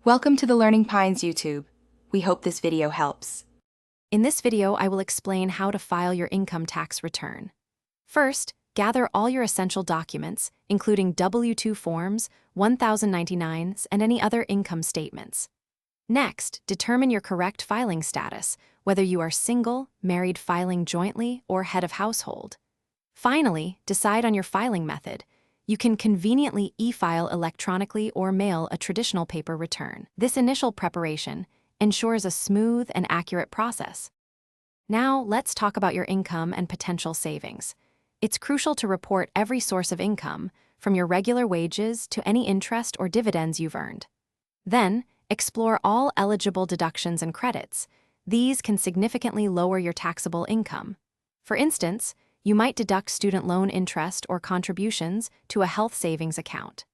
Welcome to the Learning Pines YouTube. We hope this video helps. In this video, I will explain how to file your income tax return. First, gather all your essential documents, including W-2 forms, 1099s, and any other income statements. Next, determine your correct filing status, whether you are single, married filing jointly, or head of household. Finally, decide on your filing method. You can conveniently e-file electronically or mail a traditional paper return. This initial preparation ensures a smooth and accurate process. Now, let's talk about your income and potential savings. It's crucial to report every source of income, from your regular wages to any interest or dividends you've earned. Then, explore all eligible deductions and credits. These can significantly lower your taxable income. For instance, you might deduct student loan interest or contributions to a health savings account.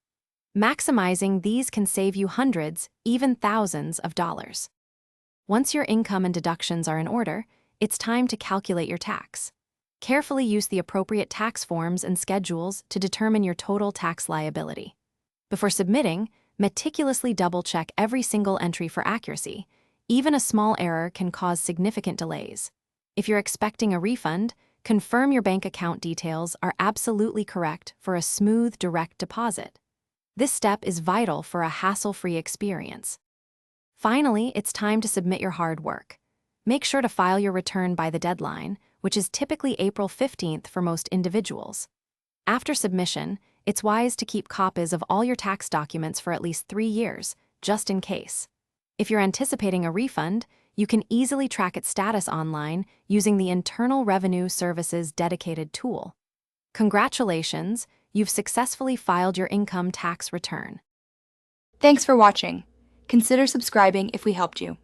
Maximizing these can save you hundreds, even thousands of dollars. Once your income and deductions are in order, it's time to calculate your tax. Carefully use the appropriate tax forms and schedules to determine your total tax liability. Before submitting, meticulously double-check every single entry for accuracy. Even a small error can cause significant delays. If you're expecting a refund, confirm your bank account details are absolutely correct for a smooth, direct deposit. This step is vital for a hassle-free experience. Finally, it's time to submit your hard work. Make sure to file your return by the deadline, which is typically April 15th for most individuals. After submission, it's wise to keep copies of all your tax documents for at least 3 years, just in case. If you're anticipating a refund, you can easily track its status online using the Internal Revenue Service's dedicated tool. Congratulations, you've successfully filed your income tax return. Thanks for watching. Consider subscribing if we helped you.